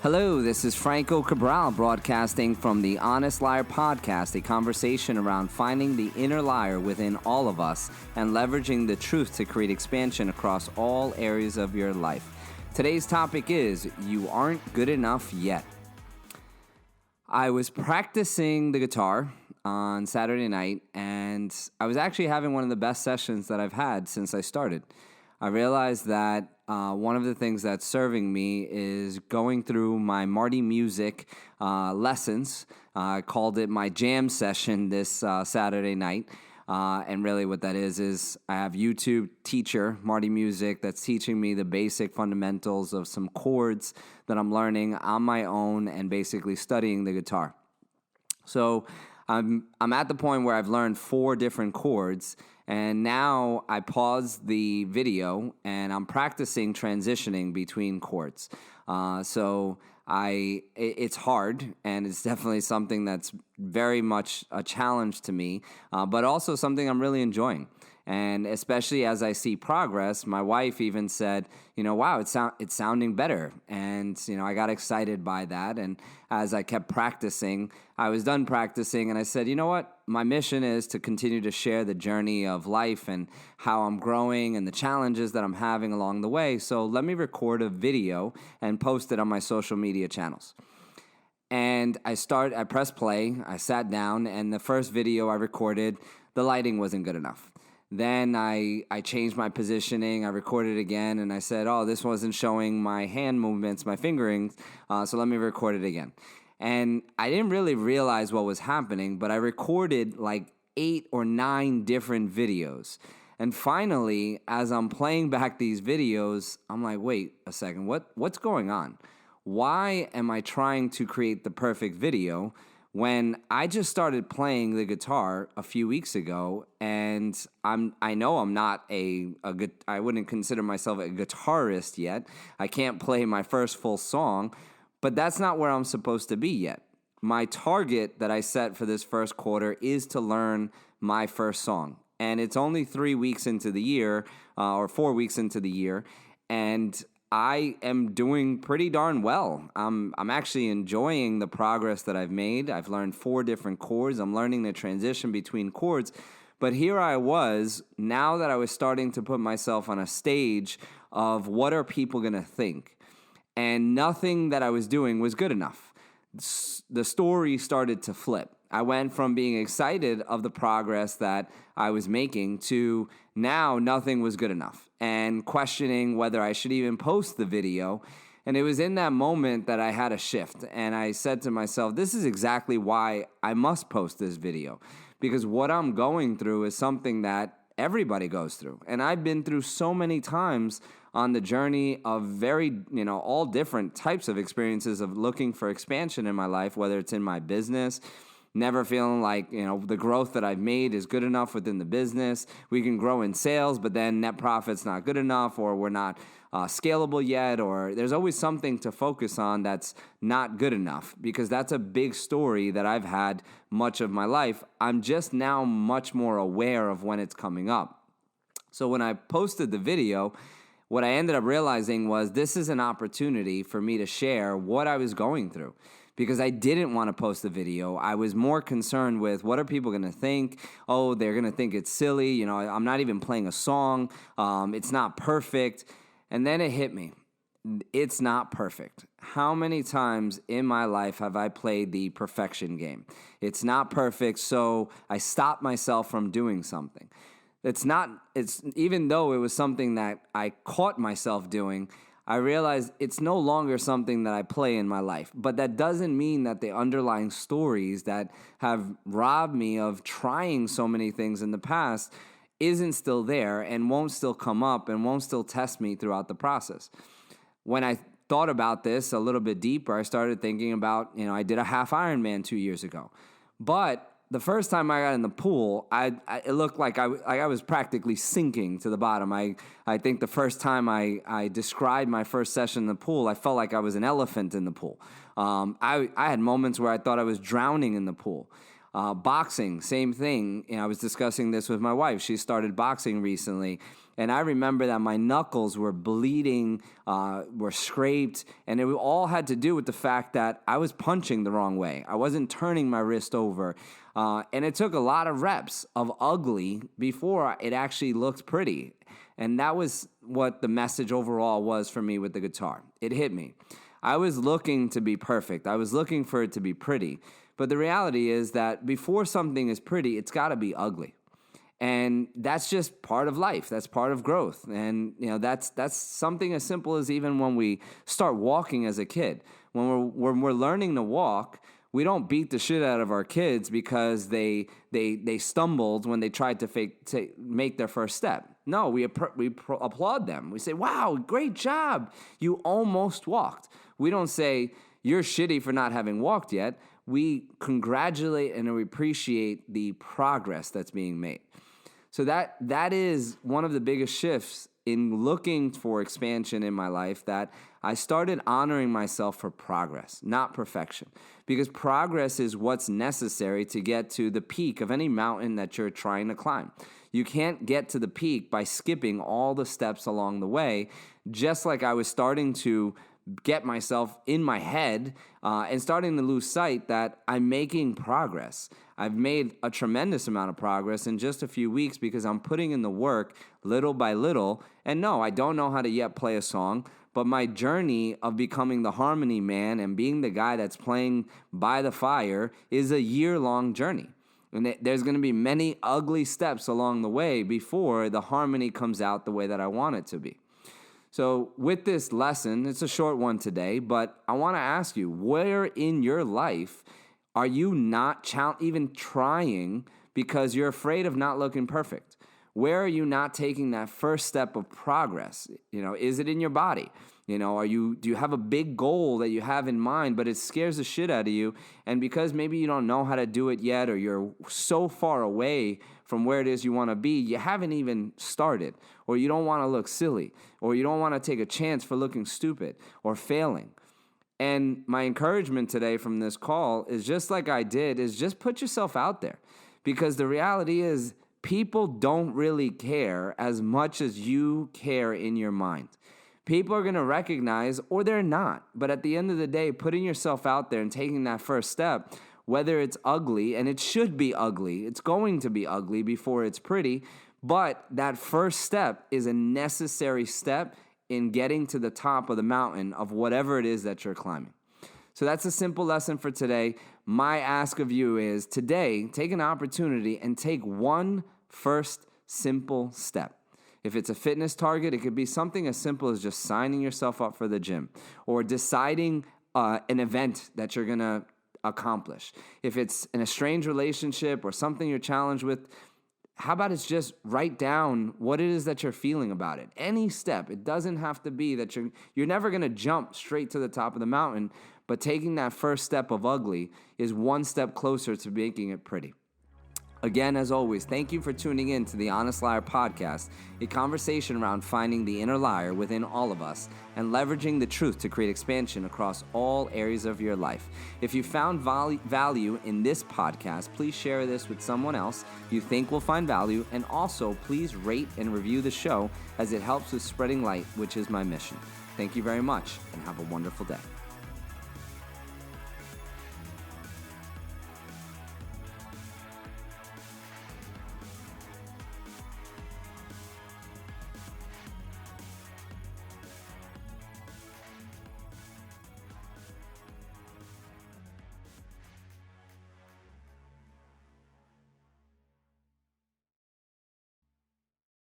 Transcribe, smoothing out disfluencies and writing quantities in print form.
Hello, this is Franco.cabral broadcasting from the Honest Liar podcast, a conversation around finding the inner liar within all of us and leveraging the truth to create expansion across all areas of your life. Today's topic is, you aren't good enough yet. I was practicing the guitar on Saturday night, and I was actually having one of the best sessions that I've had since I started. I realized that one of the things that's serving me is going through my Marty Music lessons. I called it my jam session this Saturday night. And really what that is I have YouTube teacher, Marty Music, that's teaching me the basic fundamentals of some chords that I'm learning on my own and basically studying the guitar. So I'm at the point where I've learned 4 different chords, and now I pause the video and I'm practicing transitioning between chords. It's hard, and it's definitely something that's very much a challenge to me, but also something I'm really enjoying. And especially as I see progress, my wife even said, wow, it's sounding better. And, I got excited by that. And as I kept practicing, I was done practicing, and I said, you know what? My mission is to continue to share the journey of life and how I'm growing and the challenges that I'm having along the way. So let me record a video and post it on my social media channels. And I pressed play, I sat down, and the first video I recorded, the lighting wasn't good enough. Then I changed my positioning, I recorded again, and I said, this wasn't showing my hand movements, my fingerings, so let me record it again. And I didn't really realize what was happening, but I recorded like 8 or 9 different videos. And finally, as I'm playing back these videos, I'm like, wait a second, what's going on? Why am I trying to create the perfect video when I just started playing the guitar a few weeks ago, and I know I'm not I wouldn't consider myself a guitarist yet. I can't play my first full song, but that's not where I'm supposed to be yet. My target that I set for this first quarter is to learn my first song, and it's only 3 weeks into the year, or 4 weeks into the year, and I am doing pretty darn well. I'm actually enjoying the progress that I've made. I've learned 4 different chords. I'm learning the transition between chords. But here I was, now that I was starting to put myself on a stage of what are people going to think? And nothing that I was doing was good enough. The story started to flip. I went from being excited of the progress that I was making to now nothing was good enough and questioning whether I should even post the video. And it was in that moment that I had a shift. And I said to myself, this is exactly why I must post this video, because what I'm going through is something that everybody goes through. And I've been through so many times on the journey of very, all different types of experiences of looking for expansion in my life, whether it's in my business, never feeling like, the growth that I've made is good enough within the business. We can grow in sales, but then net profit's not good enough, or we're not scalable yet, or there's always something to focus on that's not good enough, because that's a big story that I've had much of my life. I'm just now much more aware of when it's coming up. So when I posted the video, what I ended up realizing was this is an opportunity for me to share what I was going through. Because I didn't want to post the video. I was more concerned with what are people going to think? Oh, they're going to think it's silly. I'm not even playing a song. It's not perfect. And then it hit me. It's not perfect. How many times in my life have I played the perfection game? It's not perfect, so I stopped myself from doing something. Even though it was something that I caught myself doing, I realized it's no longer something that I play in my life. But that doesn't mean that the underlying stories that have robbed me of trying so many things in the past isn't still there and won't still come up and won't still test me throughout the process. When I thought about this a little bit deeper, I started thinking about, I did a half Ironman 2 years ago. But the first time I got in the pool, it looked like I was practically sinking to the bottom. I think the first time I described my first session in the pool, I felt like I was an elephant in the pool. I had moments where I thought I was drowning in the pool. Boxing, same thing. I was discussing this with my wife. She started boxing recently. And I remember that my knuckles were bleeding, were scraped, and it all had to do with the fact that I was punching the wrong way. I wasn't turning my wrist over. And it took a lot of reps of ugly before it actually looked pretty. And that was what the message overall was for me with the guitar. It hit me. I was looking to be perfect. I was looking for it to be pretty. But the reality is that before something is pretty, it's got to be ugly. And that's just part of life. That's part of growth. And that's something as simple as even when we start walking as a kid. When we're learning to walk, we don't beat the shit out of our kids because they stumbled when they tried to make their first step. No, we applaud them. We say, "Wow, great job. You almost walked." We don't say, "You're shitty for not having walked yet." We congratulate and we appreciate the progress that's being made. So that is one of the biggest shifts in looking for expansion in my life, that I started honoring myself for progress, not perfection. Because progress is what's necessary to get to the peak of any mountain that you're trying to climb. You can't get to the peak by skipping all the steps along the way, just like I was starting to get myself in my head and starting to lose sight that I'm making progress. I've made a tremendous amount of progress in just a few weeks because I'm putting in the work little by little. And no, I don't know how to yet play a song, but my journey of becoming the harmony man and being the guy that's playing by the fire is a year-long journey. And there's going to be many ugly steps along the way before the harmony comes out the way that I want it to be. So with this lesson, it's a short one today, but I want to ask you, where in your life are you not even trying because you're afraid of not looking perfect? Where are you not taking that first step of progress? Is it in your body? Do you have a big goal that you have in mind, but it scares the shit out of you? And because maybe you don't know how to do it yet, or you're so far away from where it is you want to be, you haven't even started, or you don't want to look silly, or you don't want to take a chance for looking stupid or failing. And my encouragement today from this call is just like I did, is just put yourself out there. Because the reality is, people don't really care as much as you care in your mind. People are going to recognize, or they're not. But at the end of the day, putting yourself out there and taking that first step, whether it's ugly, and it should be ugly, it's going to be ugly before it's pretty, but that first step is a necessary step in getting to the top of the mountain of whatever it is that you're climbing. So that's a simple lesson for today. My ask of you is today, take an opportunity and take one first simple step. If it's a fitness target, it could be something as simple as just signing yourself up for the gym or deciding an event that you're going to accomplish. If it's in a strange relationship or something you're challenged with, how about it's just write down what it is that you're feeling about it. Any step. It doesn't have to be that you're never going to jump straight to the top of the mountain, but taking that first step of ugly is one step closer to making it pretty. Again, as always, thank you for tuning in to the Honest Liar podcast, a conversation around finding the inner liar within all of us and leveraging the truth to create expansion across all areas of your life. If you found value in this podcast, please share this with someone else you think will find value, and also please rate and review the show as it helps with spreading light, which is my mission. Thank you very much, and have a wonderful day.